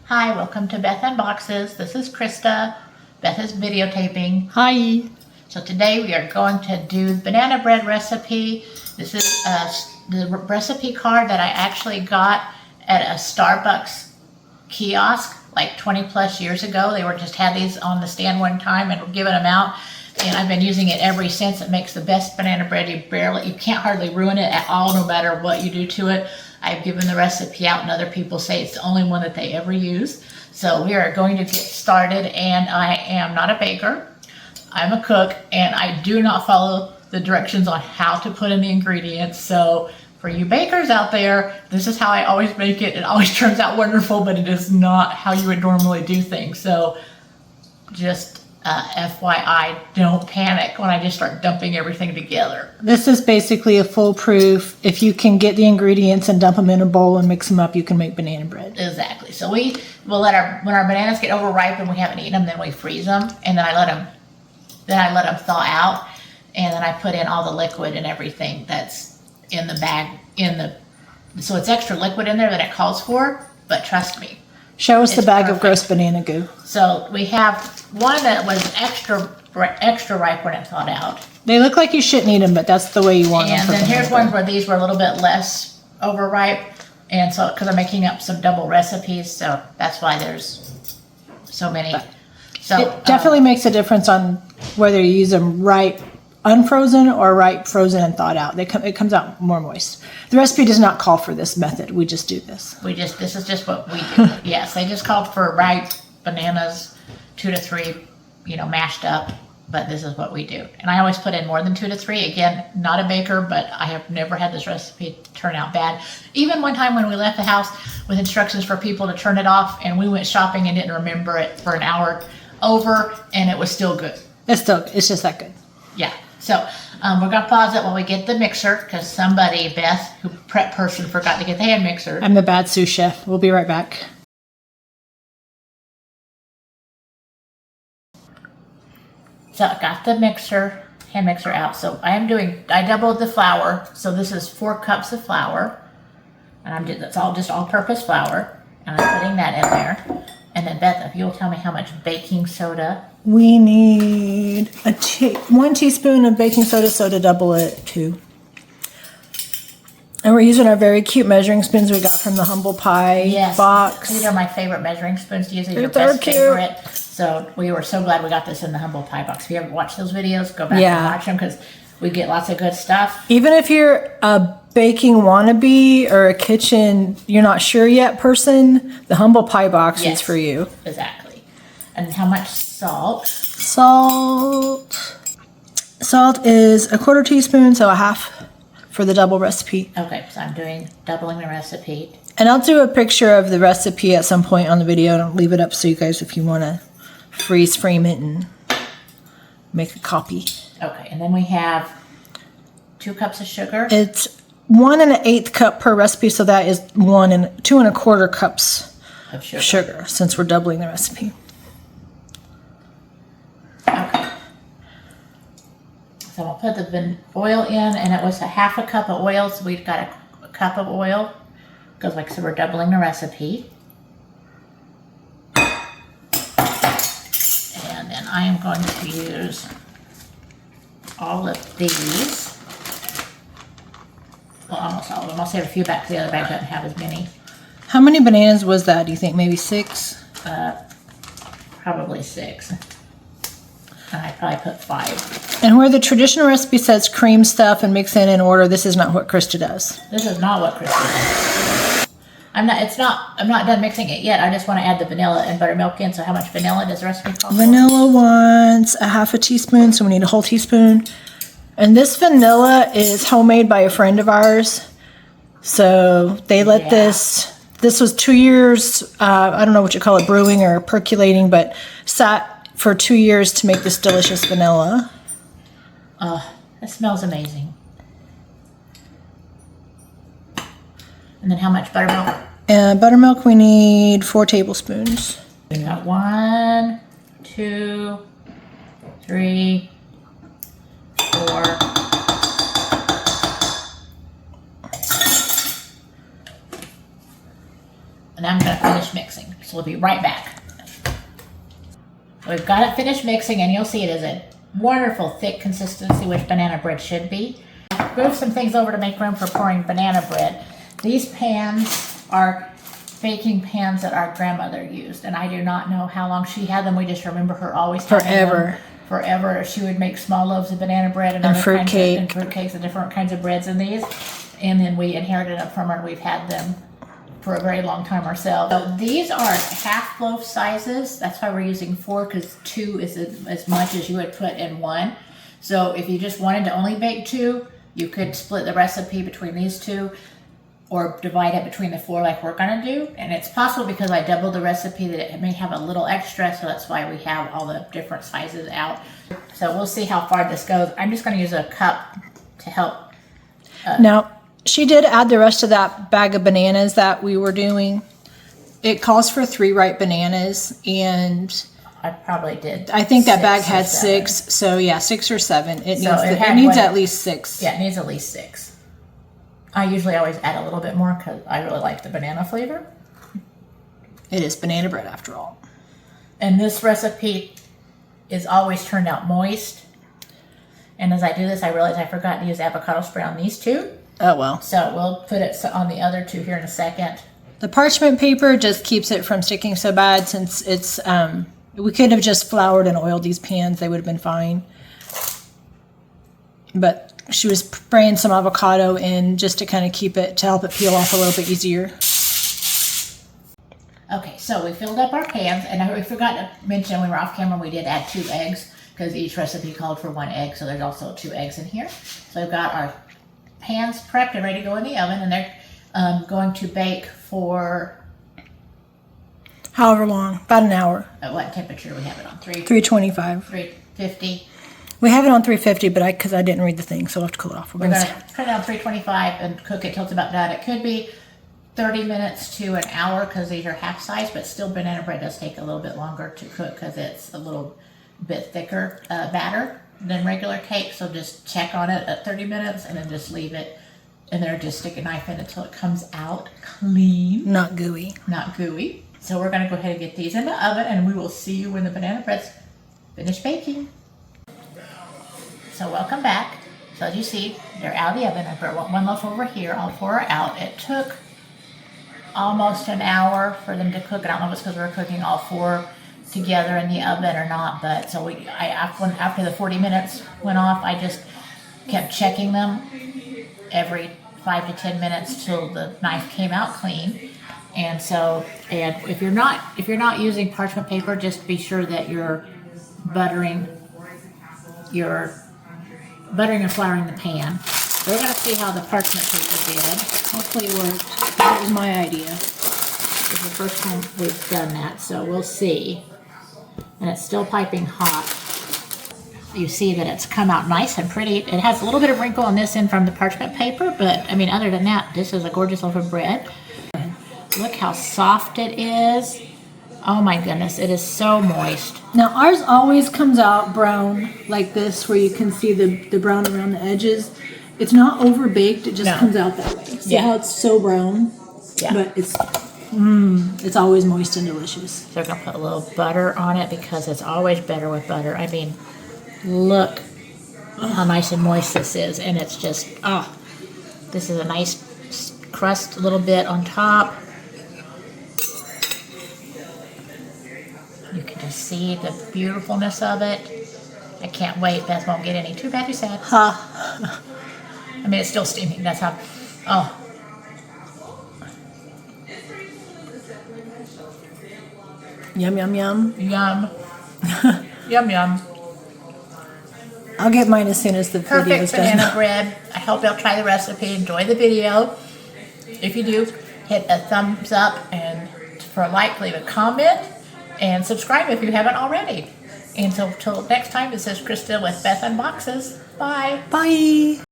Hi, welcome to Beth Unboxes. This is Krista. Beth is videotaping. Hi. So today we are going to do banana bread recipe. This is the recipe card that I actually got at a Starbucks kiosk like 20 plus years ago. They had these on the stand one time and were giving them out. And I've been using it ever since. It makes the best banana bread. You can't hardly ruin it at all, no matter what you do to it. I've given the recipe out and other people say it's the only one that they ever use. So we are going to get started, and I am not a baker. I'm a cook, and I do not follow the directions on how to put in the ingredients. So for you bakers out there, this is how I always make it. It always turns out wonderful, but it is not how you would normally do things. So just FYI, don't panic when I just start dumping everything together. This is basically a foolproof. If you can get the ingredients and dump them in a bowl and mix them up, you can make banana bread. Exactly. So we will when our bananas get overripe and we haven't eaten them, then we freeze them, and then I let them thaw out, and then I put in all the liquid and everything that's in the bag so it's extra liquid in there than it calls for, but trust me. Show us the bag perfect. of gross banana goo. So we have one that was extra ripe when it thawed out. They look like you shouldn't eat them, but that's the way you want them. And then here's ones where these were a little bit less overripe. And so, because I'm making up some double recipes, so that's why there's so many. So it definitely makes a difference on whether you use them ripe, unfrozen, or ripe, frozen, and thawed out. It comes out more moist. The recipe does not call for this method. We just do this. This is just what we do. Yes, they just called for ripe bananas, 2 to 3, mashed up. But this is what we do. And I always put in more than 2 to 3. Again, not a baker, but I have never had this recipe turn out bad. Even one time when we left the house with instructions for people to turn it off, and we went shopping and didn't remember it for an hour over, and it was still good. It's just that good. Yeah. So we're going to pause it while we get the mixer, because somebody, Beth, who prep person, forgot to get the hand mixer. I'm the bad sous chef. We'll be right back. So I got the hand mixer out. So I doubled the flour. So this is 4 cups of flour. And that's all just all-purpose flour. And I'm putting that in there. And then Beth, if you'll tell me how much baking soda. We need 1 teaspoon of baking soda, so to double it, 2. And we're using our very cute measuring spoons we got from the Humble Pie box. These are my favorite measuring spoons to use. These are your They're best cute. favorite. So we were so glad we got this in the Humble Pie box. If you haven't watched those videos, go back and watch them, because we get lots of good stuff. Even if you're a baking wannabe or a kitchen you're not sure yet person, the Humble Pie box is for you. Exactly. And how much salt? Salt is 1/4 teaspoon, so 1/2 for the double recipe. Okay, so I'm doubling the recipe. And I'll do a picture of the recipe at some point on the video. Don't leave it up so you guys, if you want to freeze frame it and make a copy. Okay, and then we have 2 cups of sugar. It's 1 1/8 cup per recipe, so that is 2 1/4 cups of sugar, since we're doubling the recipe. Okay. So I'll put the oil in, and it was 1/2 cup of oil, so we've got a cup of oil, because like I said, we're doubling the recipe. And then I am going to use all of these. Well, almost all of them. I'll save a few back, because the other bag doesn't have as many. How many bananas was that, do you think? Maybe 6? Probably 6. And I probably put 5. And where the traditional recipe says cream stuff and mix in order, this is not what Krista does. This is not what Krista does. I'm not done mixing it yet. I just want to add the vanilla and buttermilk in. So how much vanilla does the recipe call for? Vanilla wants 1/2 teaspoon, so we need a whole teaspoon. And this vanilla is homemade by a friend of ours. So they let this was 2 years, I don't know what you call it, brewing or percolating, but sat for 2 years to make this delicious vanilla. It smells amazing. And then how much buttermilk? Buttermilk, we need 4 tablespoons. We got 1, 2, 3, 4. And I'm going to finish mixing. So we'll be right back. We've got it finished mixing, and you'll see it is a wonderful thick consistency, which banana bread should be. I've moved some things over to make room for pouring banana bread. These pans are baking pans that our grandmother used, and I do not know how long she had them. We just remember her always having them forever. She would make small loaves of banana bread and other fruit kinds cake. and fruit cakes and different kinds of breads in these, and then we inherited them from her, and we've had them for a very long time ourselves. So these are half loaf sizes. That's why we're using 4, because 2 is as much as you would put in 1. So if you just wanted to only bake 2, you could split the recipe between these 2, or divide it between the 4 like we're gonna do. And it's possible, because I doubled the recipe, that it may have a little extra, so that's why we have all the different sizes out. So we'll see how far this goes. I'm just gonna use a cup to help. Now, she did add the rest of that bag of bananas that we were doing. It calls for 3 ripe bananas, and I probably did. I think that bag 6 or had 7. 6. So yeah, 6 or 7. It needs, it needs had at least 6. Yeah, it needs at least 6. I usually always add a little bit more because I really like the banana flavor. It is banana bread after all. And this recipe is always turned out moist. And as I do this, I realize I forgot to use avocado spray on these 2. Oh well. So we'll put it on the other 2 here in a second. The parchment paper just keeps it from sticking so bad, since it's, we could have just floured and oiled these pans. They would have been fine. But she was spraying some avocado in just to kind of keep it, to help it peel off a little bit easier. Okay, so we filled up our pans, and we forgot to mention when we were off camera, we did add 2 eggs, because each recipe called for 1 egg, so there's also 2 eggs in here. So we've got our pans prepped and ready to go in the oven, and they're going to bake for However long, about an hour. at what temperature we have it on? 325. 350. We have it on 350, but because I didn't read the thing, so I'll have to cool it off. We're going to put it on 325 and cook it till it's about done. It could be 30 minutes to an hour, because these are half size, but still banana bread does take a little bit longer to cook because it's a little bit thicker batter than regular cake. So just check on it at 30 minutes and then just leave it in there. Just stick a knife in until it comes out clean, Not gooey. not gooey. So we're going to go ahead and get these in the oven, and we will see you when the banana bread's finished baking. So welcome back. So as you see, they're out of the oven. I put 1 loaf over here. All 4 are out. It took almost an hour for them to cook. I don't know if it's because we were cooking all 4 together in the oven or not, but so after the 40 minutes went off, I just kept checking them every 5 to 10 minutes till the knife came out clean. And if you're not using parchment paper, just be sure that you're buttering and flouring the pan. We're going to see how the parchment paper did. Hopefully it worked. That was my idea. This is the first time we've done that, so we'll see. And it's still piping hot. You see that it's come out nice and pretty. It has a little bit of wrinkle on this end from the parchment paper, but I mean, other than that, this is a gorgeous loaf of bread. Look how soft it is. Oh my goodness, it is so moist. Now ours always comes out brown like this, where you can see the brown around the edges. It's not over baked, it just comes out that way. See how it's so brown? Yeah. But it's always moist and delicious. So we're gonna put a little butter on it, because it's always better with butter. I mean, look how nice and moist this is, and it's just, this is a nice crust, a little bit on top. You can just see the beautifulness of it. I can't wait. Beth won't get any too bad, too sad. I mean, it's still steaming. That's how. Oh. Yum, yum, yum. Yum. Yum, yum. I'll get mine as soon as the video's Perfect banana done. bread. I hope you'll try the recipe. Enjoy the video. If you do, hit a thumbs up, and for a like, leave a comment, and subscribe if you haven't already. And so till next time, this is Krista with Beth Unboxes. Bye. Bye.